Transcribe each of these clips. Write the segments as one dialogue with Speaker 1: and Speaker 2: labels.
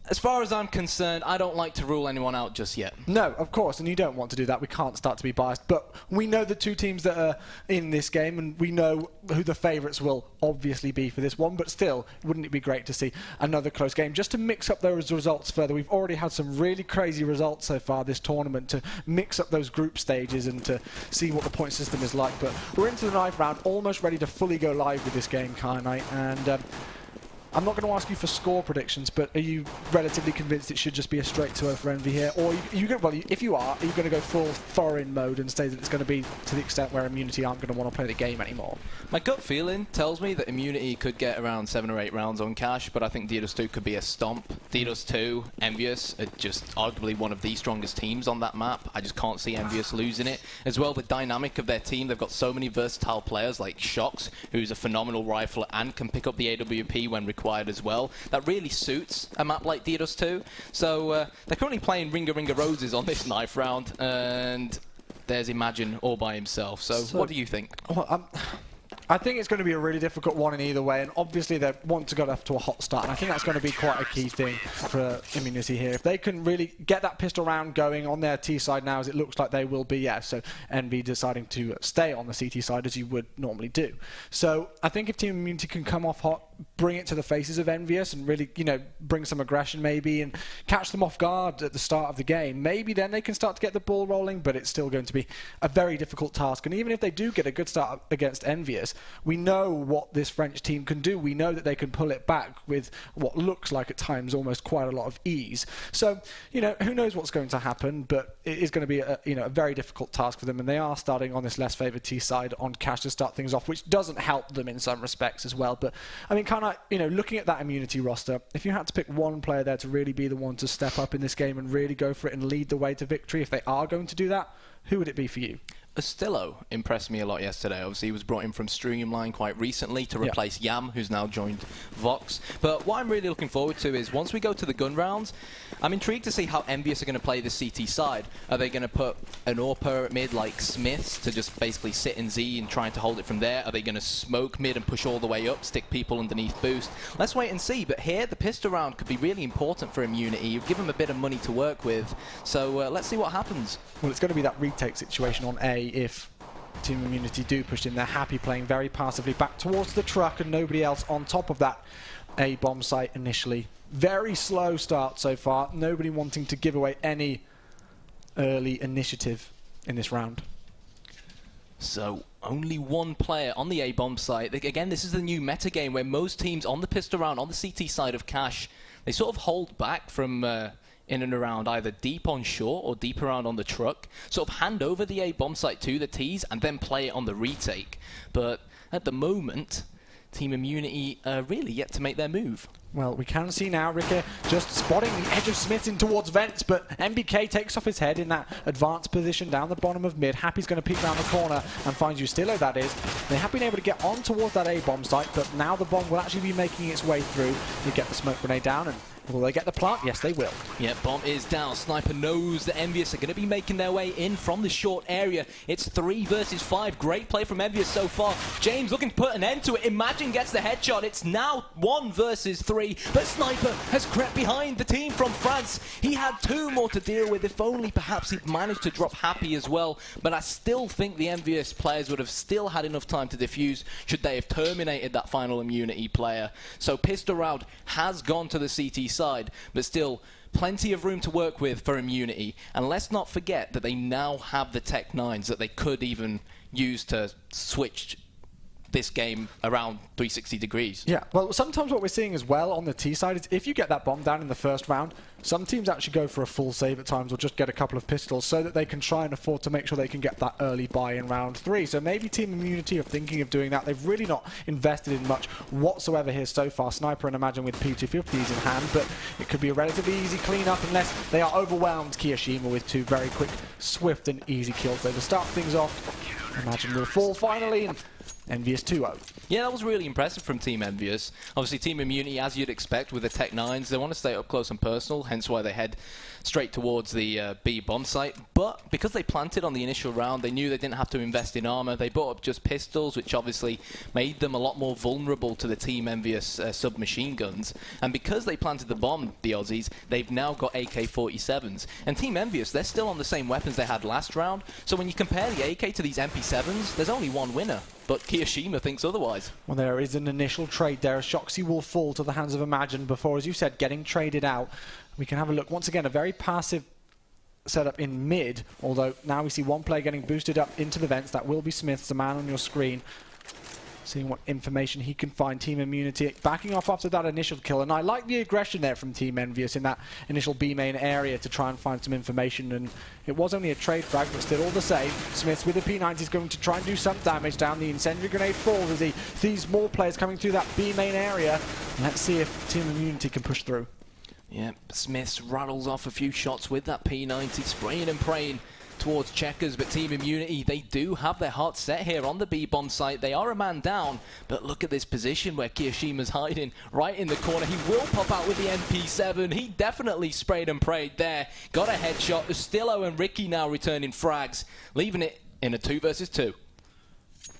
Speaker 1: As far as I'm concerned, I don't like to rule anyone out just yet.
Speaker 2: No, of course, and you don't want to do that. We can't start to be biased. But we know the two teams that are in this game, and we know who the favourites will obviously be for this one. But still, wouldn't it be great to see another close game just to mix up those results further? We've already had some really crazy results so far this tournament to mix up those group stages and to see what the point system is like. But we're into the 9th round, almost ready to fully go live with this game, Kyanite, and I'm not going to ask you for score predictions, but are you relatively convinced it should just be a straight 2-0 for Envy here? Or if you are you going to go full Thorin mode and say that it's going to be to the extent where Immunity aren't going to want to play the game anymore?
Speaker 1: My gut feeling tells me that Immunity could get around 7 or 8 rounds on cash, but I think DDoS 2 could be a stomp. DDoS 2, EnVyUs are just arguably one of the strongest teams on that map. I just can't see EnVyUs losing it. As well, the dynamic of their team, they've got so many versatile players like Shox, who's a phenomenal rifler and can pick up the AWP when required as well. That really suits a map like DDoS 2. So they're currently playing Ringa Ringa Roses on this 9th round, and there's Imagine all by himself. So what do you think?
Speaker 2: Well, I think it's going to be a really difficult one in either way, and obviously they want to go off to a hot start, and I think that's going to be quite a key thing for Immunity here. If they can really get that pistol round going on their T side now, as it looks like they will be, yeah, so Envy deciding to stay on the CT side as you would normally do. So I think if Team Immunity can come off hot, bring it to the faces of EnVyUs and really, you know, bring some aggression maybe and catch them off guard at the start of the game, maybe then they can start to get the ball rolling, but it's still going to be a very difficult task. And even if they do get a good start against EnVyUs, we know what this French team can do. We know that they can pull it back with what looks like at times almost quite a lot of ease. So, you know, who knows what's going to happen, but it is going to be a very difficult task for them, and they are starting on this less favoured T side on cash to start things off, which doesn't help them in some respects as well. But I mean, kind of, you know, looking at that Immunity roster, if you had to pick one player there to really be the one to step up in this game and really go for it and lead the way to victory, if they are going to do that, who would it be for you?
Speaker 1: Astillo impressed me a lot yesterday. Obviously, he was brought in from Streamline quite recently to replace Yam, who's now joined Vox. But what I'm really looking forward to is once we go to the gun rounds, I'm intrigued to see how EnVyUs are going to play the CT side. Are they going to put an AWPer at mid like Smiths to just basically sit in Z and trying to hold it from there? Are they going to smoke mid and push all the way up, stick people underneath boost? Let's wait and see. But here, the pistol round could be really important for Immunity. You give them a bit of money to work with. So let's see what happens.
Speaker 2: Well, it's going to be that retake situation on A if Team Immunity do push in. They're happy playing very passively back towards the truck and nobody else on top of that A bomb site initially. Very slow start so far. Nobody wanting to give away any early initiative in this round.
Speaker 1: So, only one player on the A-bomb site. Again, this is the new meta game where most teams on the pistol round, on the CT side of cash, they sort of hold back from in and around either deep on shore or deep around on the truck, sort of hand over the A-bomb site to the Ts and then play it on the retake. But at the moment, Team Immunity are really yet to make their move.
Speaker 2: Well, we can see now Ricker just spotting the edge of Smith in towards vents, but MBK takes off his head in that advanced position down the bottom of mid. Happy's going to peek around the corner and finds Ustillo, that is. They have been able to get on towards that A-bomb site, but now the bomb will actually be making its way through. You get the smoke grenade down, and will they get the plant? Yes, they will.
Speaker 1: Yeah, bomb is down. Sniper knows that EnVyUs are going to be making their way in from the short area. It's 3 versus 5. Great play from EnVyUs so far. James looking to put an end to it. Imagine gets the headshot. It's now 1 versus 3. But Sniper has crept behind the team from France. He had 2 more to deal with. If only perhaps he'd managed to drop Happy as well. But I still think the EnVyUs players would have still had enough time to defuse should they have terminated that final Immunity player. So pistol round has gone to the CT side, but still plenty of room to work with for Immunity. And let's not forget that they now have the Tech 9s that they could even use to switch this game around 360 degrees.
Speaker 2: Yeah, well, sometimes what we're seeing as well on the T side is if you get that bomb down in the first round, some teams actually go for a full save at times or just get a couple of pistols so that they can try and afford to make sure they can get that early buy in round 3. So maybe Team Immunity are thinking of doing that. They've really not invested in much whatsoever here so far. Sniper and Imagine with P250s in hand, but it could be a relatively easy clean-up unless they are overwhelmed. Kiyoshima with 2 very quick, swift and easy kills. So to start things off, Imagine will fall finally, and EnVyUs 2-0.
Speaker 1: Yeah, that was really impressive from Team EnVyUs. Obviously, Team Immunity, as you'd expect with the Tech 9s, they want to stay up close and personal, hence why they head straight towards the B bomb site. But because they planted on the initial round, they knew they didn't have to invest in armor. They brought up just pistols, which obviously made them a lot more vulnerable to the Team EnVyUs submachine guns. And because they planted the bomb, the Aussies, they've now got AK-47s. And Team EnVyUs, they're still on the same weapons they had last round. So when you compare the AK to these MP7s, there's only one winner. But Kiyoshima thinks otherwise.
Speaker 2: Well, there is an initial trade there. Shoxi will fall to the hands of Imagine before, as you said, getting traded out. We can have a look. Once again, a very passive setup in mid, although now we see one player getting boosted up into the vents. That will be Smith, the man on your screen. Seeing what information he can find. Team Immunity backing off after that initial kill. And I like the aggression there from Team EnVyUs in that initial B main area to try and find some information. And it was only a trade frag, but still all the same. Smith with the P90 is going to try and do some damage down. The incendiary grenade falls as he sees more players coming through that B main area. Let's see if Team Immunity can push through.
Speaker 1: Yeah, Smith rattles off a few shots with that P90, spraying and praying towards Checkers, but Team Immunity, they do have their hearts set here on the B-bomb site. They are a man down, but look at this position where Kiyoshima's hiding right in the corner. He will pop out with the MP7. He definitely sprayed and prayed there. Got a headshot. Ustillo and Ricky now returning frags, leaving it in a 2 versus 2.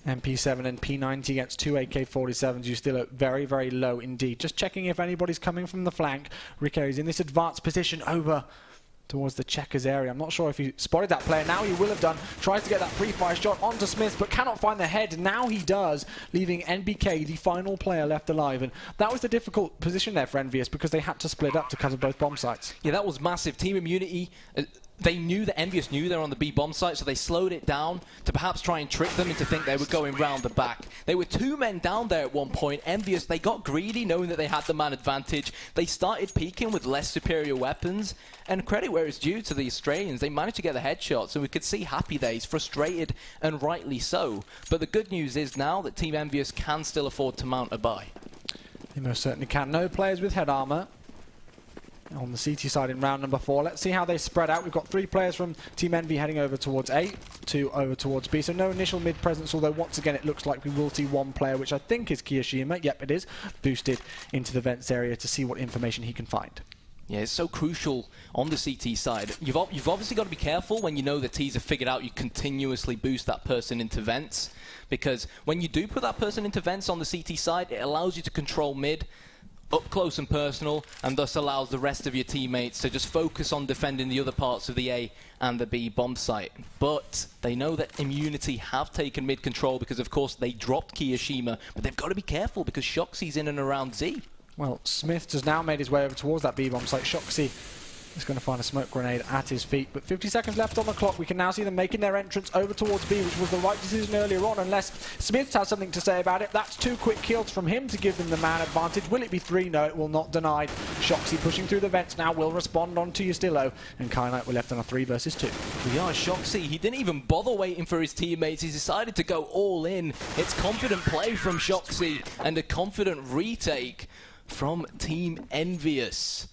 Speaker 2: MP7 and P90 against 2 AK-47s. You still at very, very low indeed. Just checking if anybody's coming from the flank. Rico is in this advanced position over towards the Checkers area. I'm not sure if he spotted that player. Now he will have done. Tries to get that pre-fire shot onto Smith, but cannot find the head. Now he does, leaving NBK, the final player left alive. And that was the difficult position there for EnVyUs because they had to split up to cover both bomb sites.
Speaker 1: Yeah, that was massive. Team Immunity, they knew that EnVyUs knew they were on the B bomb site, so they slowed it down to perhaps try and trick them into think they were going round the back. They were 2 men down there at one point. EnVyUs, they got greedy knowing that they had the man advantage. They started peeking with less superior weapons, and credit where it's due to the Australians. They managed to get the headshots, and we could see Happy there. He's frustrated, and rightly so. But the good news is now that Team EnVyUs can still afford to mount a buy.
Speaker 2: They most certainly can. No players with head armor on the CT side in round number 4. Let's see how they spread out. We've got 3 players from Team Envy heading over towards A, 2 over towards B. So no initial mid presence, although once again it looks like we will see one player, which I think is Kiyoshima. Yep, it is. Boosted into the vents area to see what information he can find.
Speaker 1: Yeah, it's so crucial on the CT side. You've obviously got to be careful when you know the T's have figured out you continuously boost that person into vents, because when you do put that person into vents on the CT side, it allows you to control mid up close and personal, and thus allows the rest of your teammates to just focus on defending the other parts of the A and the B bomb site. But they know that Immunity have taken mid control because, of course, they dropped Kiyoshima, but they've got to be careful because Shoxi's in and around Z. Well,
Speaker 2: Smith has now made his way over towards that B-bomb site. Shoxi is going to find a smoke grenade at his feet, but 50 seconds left on the clock. We can now see them making their entrance over towards B, which was the right decision earlier on, unless Smith has something to say about it. That's 2 quick kills from him to give them the man advantage. Will it be 3? No, it will not. Denied. Shoxi pushing through the vents now will respond on to Ustillo, and Knight were left on a 3 versus 2.
Speaker 1: We are Shoxi. He didn't even bother waiting for his teammates. He decided to go all in. It's confident play from Shoxi and a confident retake from Team EnVyUs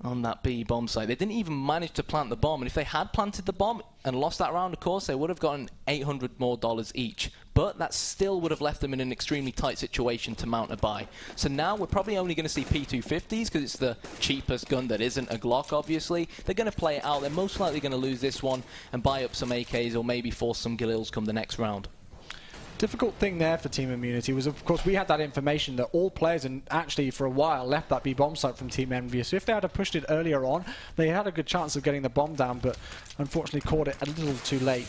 Speaker 1: on that B bomb site. They didn't even manage to plant the bomb, and if they had planted the bomb and lost that round, of course, they would have gotten $800 more each. But that still would have left them in an extremely tight situation to mount a buy. So now we're probably only going to see P250s because it's the cheapest gun that isn't a Glock, obviously. They're going to play it out. They're most likely going to lose this one and buy up some AKs or maybe force some Galils come the next round.
Speaker 2: Difficult thing there for Team Immunity was, of course, we had that information that all players, and actually for a while, left that B bomb site from Team EnVyUs. So if they had pushed it earlier on, they had a good chance of getting the bomb down, but unfortunately caught it a little too late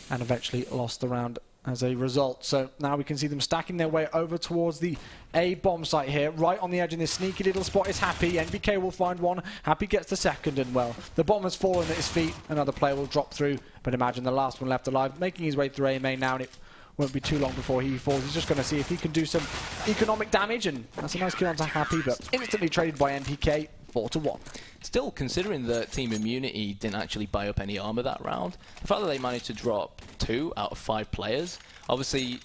Speaker 2: and eventually lost the round as a result. So now we can see them stacking their way over towards the A bomb site here, right on the edge in this sneaky little spot is Happy. NBK will find one. Happy gets the second, and well, the bomb has fallen at his feet. Another player will drop through, but imagine the last one left alive, making his way through A main now, and it won't be too long before he falls. He's just going to see if he can do some economic damage, and that's a nice kill onto Happy, but instantly traded by NPK, 4-1.
Speaker 1: Still, considering that Team Immunity didn't actually buy up any armor that round, the fact that they managed to drop 2 out of 5 players, obviously,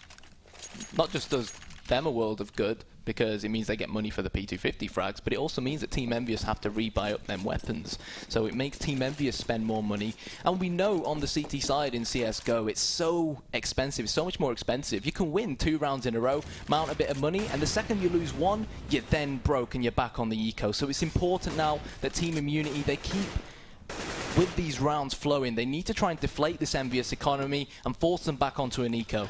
Speaker 1: not just does them a world of good, because it means they get money for the P250 frags, but it also means that Team EnVyUs have to rebuy up them weapons. So it makes Team EnVyUs spend more money. And we know on the CT side in CSGO, it's so expensive, it's so much more expensive. You can win 2 rounds in a row, mount a bit of money, and the second you lose one, you're then broke and you're back on the eco. So it's important now that Team Immunity, they keep with these rounds flowing. They need to try and deflate this EnVyUs economy and force them back onto an eco.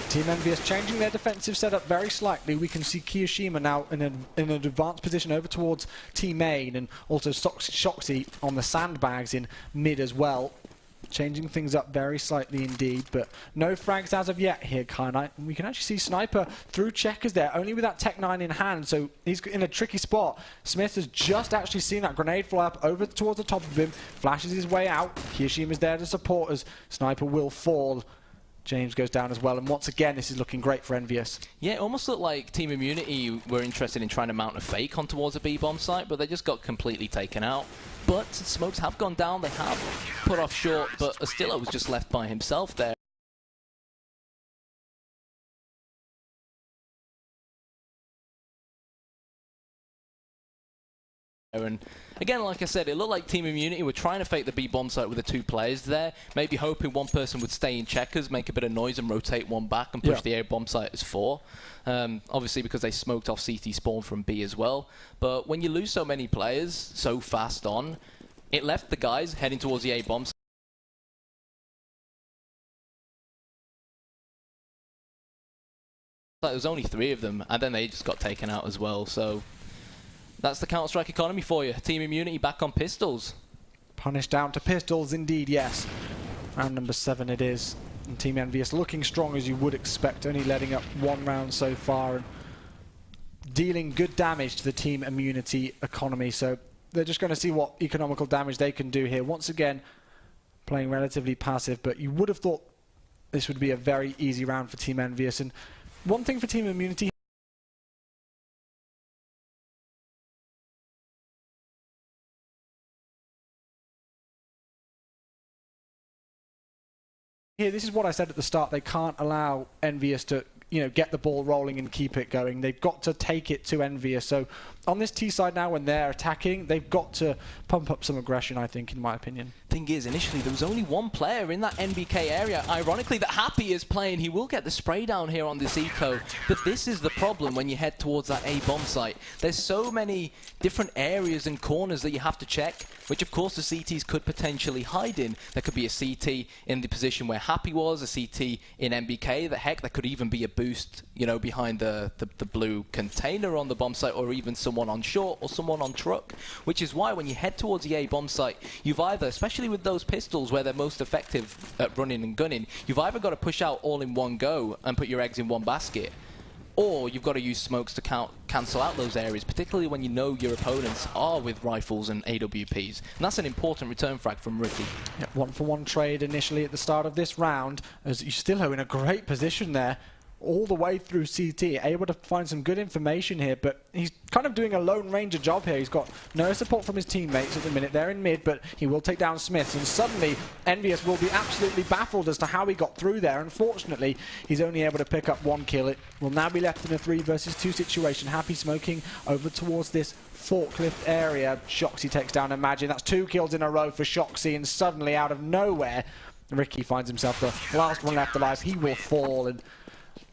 Speaker 2: Team EnVyUs changing their defensive setup very slightly. We can see Kiyoshima now in an advanced position over towards Team Main, and also Shoxy on the sandbags in mid as well. Changing things up very slightly indeed, but no frags as of yet here, Kyanite. We can actually see Sniper through checkers there, only with that Tech 9 in hand, so he's in a tricky spot. Smith has just actually seen that grenade fly up over towards the top of him, flashes his way out. Kiyoshima's there to support as Sniper will fall. James goes down as well, and once again, this is looking great for EnVyUs.
Speaker 1: Yeah, it almost looked like Team Immunity were interested in trying to mount a fake on towards a B-bomb site, but they just got completely taken out. But smokes have gone down, they have put off short, but Astillo was just left by himself there. And again, like I said, it looked like Team Immunity were trying to fake the B-bomb site with the 2 players there, maybe hoping one person would stay in checkers, make a bit of noise and rotate one back and push the A-bomb site as 4. Obviously because they smoked off CT spawn from B as well. But when you lose so many players so fast on, it left the guys heading towards the A-bomb site. There was only 3 of them, and then they just got taken out as well, so that's the Counter-Strike economy for you. Team Immunity back on pistols.
Speaker 2: Punished down to pistols indeed, yes. Round number 7 it is. And Team EnVyUs looking strong as you would expect, only letting up 1 round so far and dealing good damage to the Team Immunity economy. So they're just going to see what economical damage they can do here. Once again, playing relatively passive, but you would have thought this would be a very easy round for Team EnVyUs. And one thing for Team Immunity, here, this is what I said at the start. They can't allow EnVyUs to, get the ball rolling and keep it going. They've got to take it to EnVyUs. So on this T side now, when they're attacking, they've got to pump up some aggression, I think, in my opinion.
Speaker 1: Thing is, initially there was only 1 player in that NBK area, ironically, that Happy is playing. He will get the spray down here on this eco, but this is the problem when you head towards that A-bomb site. There's so many different areas and corners that you have to check, which of course the CTs could potentially hide in. There could be a CT in the position where Happy was, a CT in NBK, the heck, there could even be a boost, behind the blue container on the bomb site, or even someone on short or someone on truck, which is why when you head towards the A-bomb site, you've either, especially with those pistols where they're most effective at running and gunning, you've either got to push out all in one go and put your eggs in one basket, or you've got to use smokes to cancel out those areas, particularly when you know your opponents are with rifles and AWPs. And that's an important return frag from Ricky.
Speaker 2: Yeah, 1-for-1 trade initially at the start of this round, as Ustillo in a great position there, all the way through CT, able to find some good information here, but he's kind of doing a Lone Ranger job here. He's got no support from his teammates at the minute. They're in mid, but he will take down Smith, and suddenly EnVyUs will be absolutely baffled as to how he got through there. Unfortunately, he's only able to pick up 1 kill. It will now be left in a 3 versus 2 situation. Happy smoking over towards this forklift area. Shoxy takes down Imagine. That's 2 kills in a row for Shoxy, and suddenly out of nowhere, Ricky finds himself the last one left alive. He will fall, and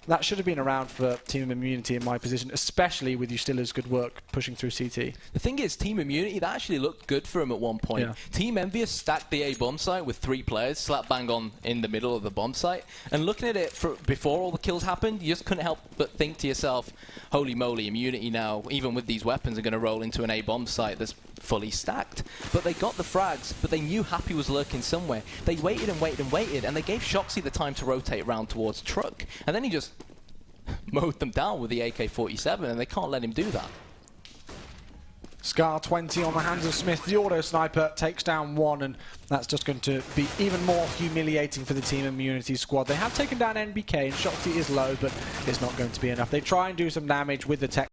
Speaker 2: that should have been around for Team Immunity in my position, especially with Ustillo's good work pushing through CT.
Speaker 1: The thing is, Team Immunity, that actually looked good for him at one point.
Speaker 2: Yeah.
Speaker 1: Team EnVyUs stacked the A bomb site with 3 players, slap bang on in the middle of the bomb site. And looking at it before all the kills happened, you just couldn't help but think to yourself, holy moly, Immunity now, even with these weapons, are going to roll into an A bomb site that's fully stacked. But they got the frags, but they knew Happy was lurking somewhere. They waited and waited and waited, and they gave Shoxy the time to rotate around towards Truck. And then he just mowed them down with the AK-47, and they can't let him do that.
Speaker 2: Scar 20 on the hands of Smith. The auto sniper takes down 1, and that's just going to be even more humiliating for the Team Immunity squad. They have taken down NBK, and Shoxy is low, but it's not going to be enough. They try and do some damage with the tech.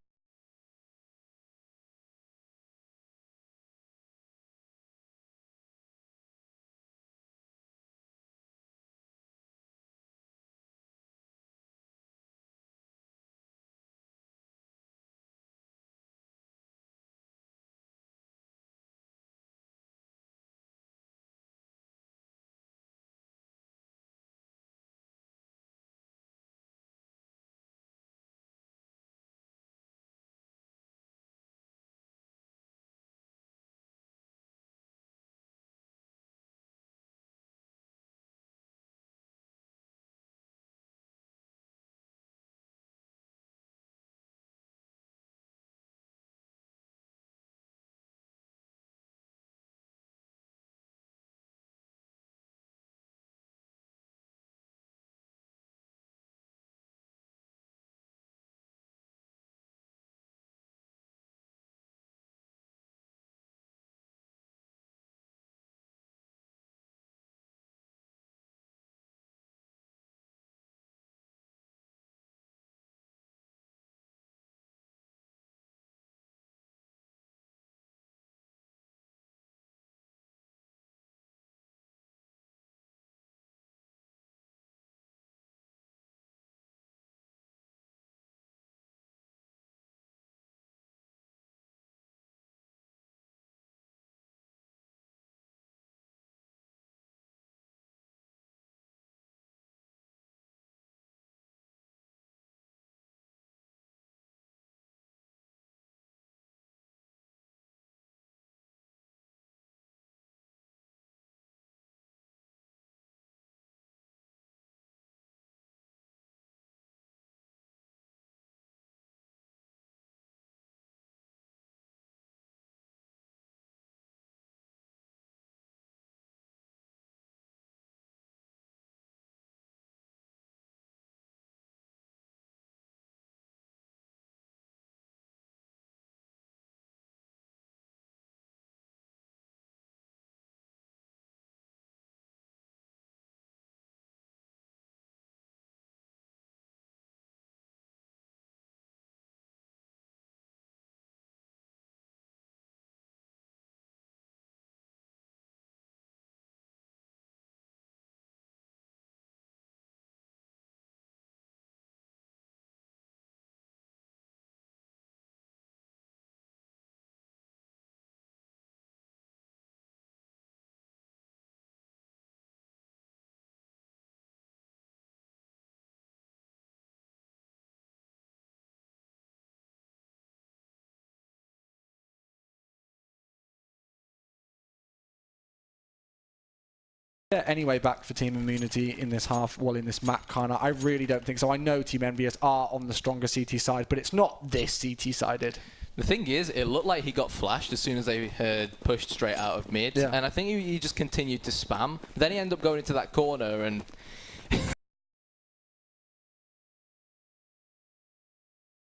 Speaker 2: Anyway, back for Team Immunity in this half, well, in this map, kind of. I really don't think so. I know Team EnVyUs are on the stronger CT side, but it's not this CT-sided.
Speaker 1: The thing is, it looked like he got flashed as soon as they had pushed straight out of mid, and I think he just continued to spam. Then he ended up going into that corner, and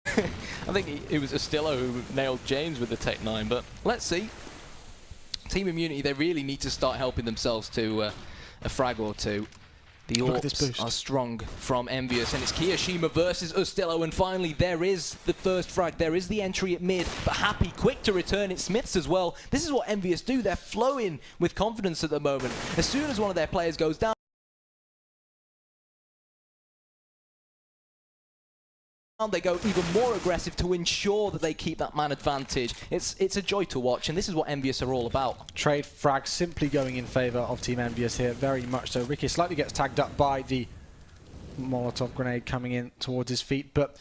Speaker 1: I think it was Astillo who nailed James with the Tech 9, but let's see. Team Immunity, they really need to start helping themselves to a frag or two. The Orcs are strong from EnVyUs, and it's Kiyoshima versus Astillo, and finally there is the first frag, there is the entry at mid, but Happy quick to return it, Smiths as well. This is what EnVyUs do, they're flowing with confidence at the moment. As soon as one of their players goes down, they go even more aggressive to ensure that they keep that man advantage. It's a joy to watch, and this is what EnVyUs are all about. Trade
Speaker 2: frag simply going in favour of Team EnVyUs here, very much so. Ricky slightly gets tagged up by the Molotov grenade coming in towards his feet, but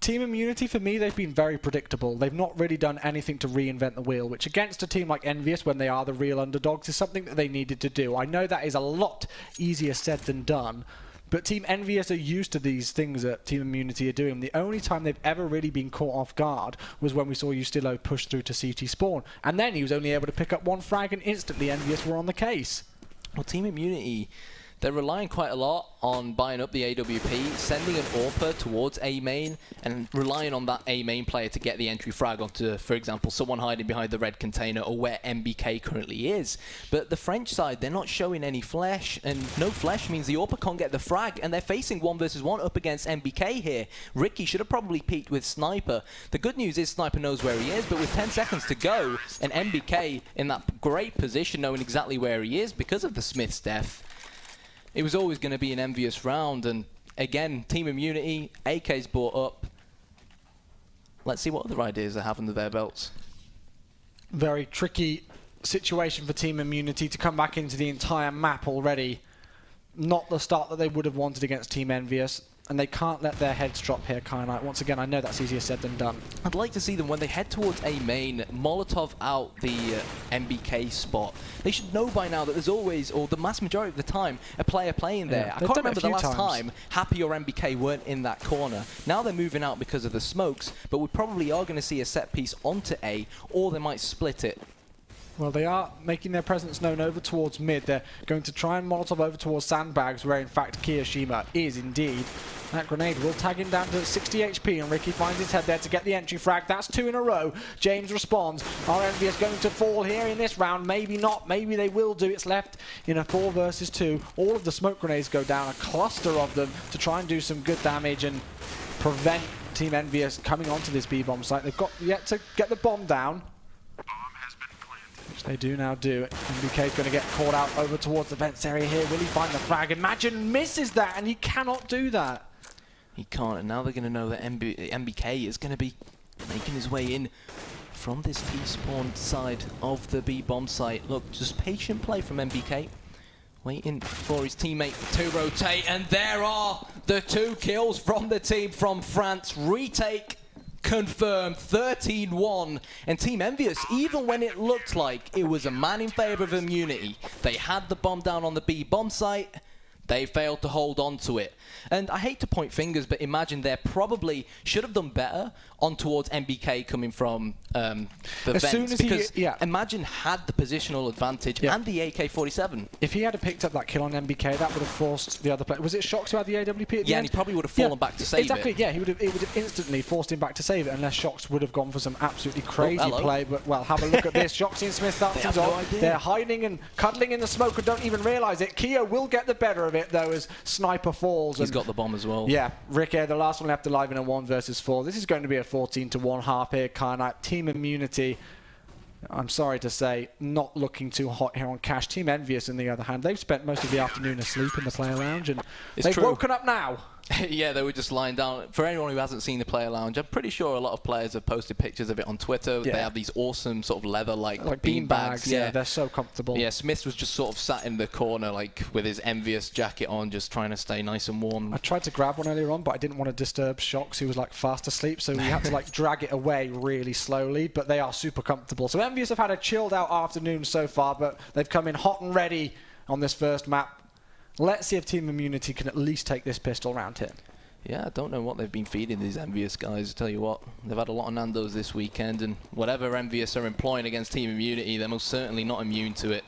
Speaker 2: Team Immunity, for me, they've been very predictable. They've not really done anything to reinvent the wheel, which against a team like EnVyUs, when they are the real underdogs, is something that they needed to do. I know that is a lot easier said than done, but Team EnVyUs are used to these things that Team Immunity are doing. The only time they've ever really been caught off guard was when we saw Ustillo push through to CT spawn. And then he was only able to pick up one frag, and instantly EnVyUs were on the case.
Speaker 1: Well, Team Immunity, they're relying quite a lot on buying up the AWP, sending an AWPer towards A main, and relying on that A main player to get the entry frag onto, for example, someone hiding behind the red container or where MBK currently is. But the French side, they're not showing any flesh, and no flesh means the AWPer can't get the frag, and they're facing 1 versus 1 up against MBK here. Ricky should have probably peeked with Sniper. The good news is Sniper knows where he is, but with 10 seconds to go, and MBK in that great position knowing exactly where he is because of the Smith's death, it was always going to be an EnVyUs round, and again, Team Immunity, AK's brought up. Let's see what other ideas they have under their belts.
Speaker 2: Very tricky situation for Team Immunity to come back into the entire map already. Not the start that they would have wanted against Team EnVyUs, and they can't let their heads drop here, Kyanite. Once again, I know that's easier said than done.
Speaker 1: I'd like to see them, when they head towards A main, Molotov out the MBK spot. They should know by now that there's always, or the mass majority of the time, a player playing there. I can't remember the last time Happy or MBK weren't in that corner. Now they're moving out because of the smokes, but we probably are going to see a set piece onto A, or they might split it.
Speaker 2: Well, they are making their presence known over towards mid. They're going to try and Molotov over towards sandbags, where in fact Kiyoshima is indeed. That grenade will tag him down to 60 HP, and Ricky finds his head there to get the entry frag. That's 2 in a row. James responds. Are EnVyUs going to fall here in this round? Maybe not. Maybe they will do. It's left in a 4 versus 2. All of the smoke grenades go down, a cluster of them, to try and do some good damage and prevent Team EnVyUs coming onto this B-bomb site. They've got yet to get the bomb down, which they do now do. MBK's going to get caught out over towards the vents area here. Will he find the frag? Imagine misses that, and he cannot do that.
Speaker 1: He can't, and now they're going to know that MBK is going to be making his way in from this T-spawn side of the B-bomb site. Look, just patient play from MBK. Waiting for his teammate to rotate, and there are the 2 kills from the team from France. Retake confirmed, 13-1, and Team EnVyUs, even when it looked like it was a man in favour of Immunity, they had the bomb down on the B bomb site, they failed to hold on to it. And I hate to point fingers, but imagine they probably should have done better on towards MBK coming from the vents, because imagine had the positional advantage and the AK-47.
Speaker 2: If he had picked up that kill on MBK, that would have forced the other player. Was it Shox who had the AWP at the end?
Speaker 1: And he probably would have fallen back to save it.
Speaker 2: Exactly, yeah, it would have instantly forced him back to save it, unless Shox would have gone for some absolutely crazy play. But, well, have a look at this. Shox and Smith, that's his on. They're hiding and cuddling in the smoke and don't even realise it. Keo will get the better of it, though, as Sniper falls.
Speaker 1: He's got the bomb as well.
Speaker 2: Yeah, Ricky, the last one left alive in a 1 versus 4. This is going to be a 14-1 half here, Kyanite. Team Immunity, I'm sorry to say, not looking too hot here on cash. Team EnVyUs, on the other hand, they've spent most of the afternoon asleep in the player lounge, and they've woken up now.
Speaker 1: Yeah, they were just lying down. For anyone who hasn't seen the player lounge, I'm pretty sure a lot of players have posted pictures of it on Twitter. They have these awesome sort of leather-like bean bags.
Speaker 2: Yeah, they're so comfortable.
Speaker 1: Yeah, Smith was just sort of sat in the corner, like with his EnVyUs jacket on, just trying to stay nice and warm.
Speaker 2: I tried to grab one earlier on, but I didn't want to disturb Shox, who was like fast asleep, so we had to like drag it away really slowly. But they are super comfortable. So EnVyUs have had a chilled out afternoon so far, but they've come in hot and ready on this first map. Let's see if Team Immunity can at least take this pistol round here.
Speaker 1: Yeah, I don't know what they've been feeding these EnVyUs guys. I tell you what, they've had a lot of Nandos this weekend, and whatever EnVyUs are employing against Team Immunity, they're most certainly not immune to it.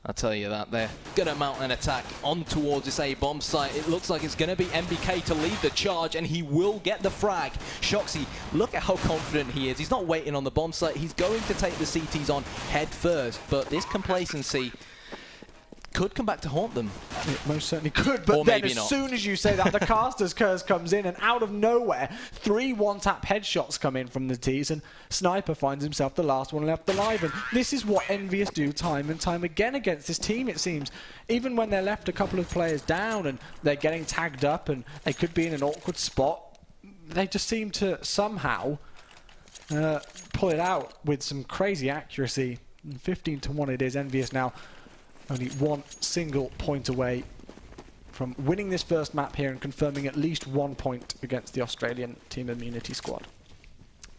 Speaker 1: I'll tell you that. They're going to mount an attack on towards this A-bomb site. It looks like it's going to be MBK to lead the charge, and he will get the frag. Shoxy, look at how confident he is. He's not waiting on the bomb site. He's going to take the CTs on head first, but this complacency could come back to haunt them.
Speaker 2: It most certainly could, but then as soon as you say that, the caster's curse comes in, and out of nowhere, 3 one-tap headshots come in from the T's, and Sniper finds himself the last one left alive. And this is what EnVyUs do time and time again against this team, it seems. Even when they're left a couple of players down and they're getting tagged up and they could be in an awkward spot, they just seem to somehow pull it out with some crazy accuracy. 15-1 it is. EnVyUs now only 1 single point away from winning this first map here and confirming at least 1 point against the Australian Team Immunity squad.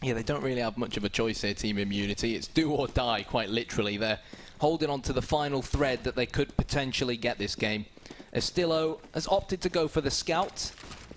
Speaker 1: Yeah, they don't really have much of a choice here, Team Immunity. It's do or die, quite literally. They're holding on to the final thread that they could potentially get this game. Estillo has opted to go for the scout.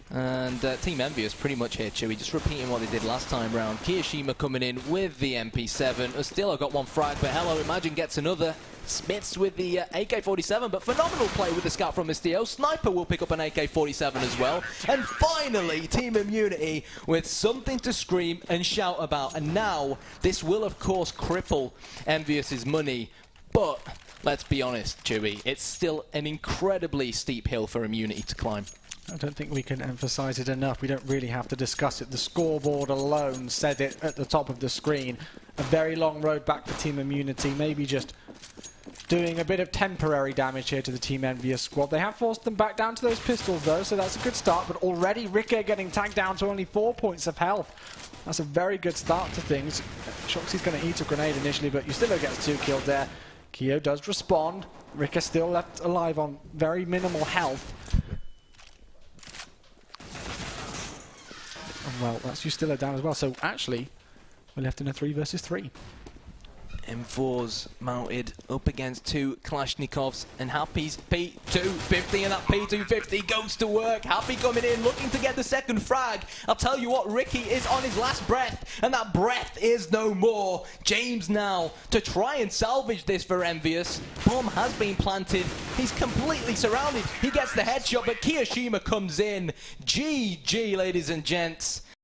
Speaker 1: And Team EnVyUs pretty much here, Chewy, just repeating what they did last time round. Kiyoshima coming in with the MP7. Estillo got 1 frag, but Hello Imagine gets another. Smiths with the AK-47, but phenomenal play with the scout from Estillo. Sniper will pick up an AK-47 as well. And finally, Team Immunity with something to scream and shout about. And now, this will of course cripple EnVyUs' money, but let's be honest, Chewy, it's still an incredibly steep hill for Immunity to climb.
Speaker 2: I don't think we can emphasize it enough. We don't really have to discuss it. The scoreboard alone said it at the top of the screen. A very long road back for Team Immunity, maybe just doing a bit of temporary damage here to the Team EnVyUs squad. They have forced them back down to those pistols though, so that's a good start, but already Rikke getting tagged down to only 4 points of health. That's a very good start to things. Shoxy's going to eat a grenade initially, but Justillo gets 2 kills there. Keo does respond. Rikke still left alive on very minimal health. Well, that's Justillo down as well. So actually, we're left in a 3 versus 3.
Speaker 1: M4's mounted up against 2 Kalashnikovs, and Happy's P250, and that P250 goes to work. Happy coming in, looking to get the second frag. I'll tell you what, Ricky is on his last breath, and that breath is no more. James now to try and salvage this for EnVyUs. Bomb has been planted. He's completely surrounded. He gets the headshot, but Kiyoshima comes in. GG, ladies and gents.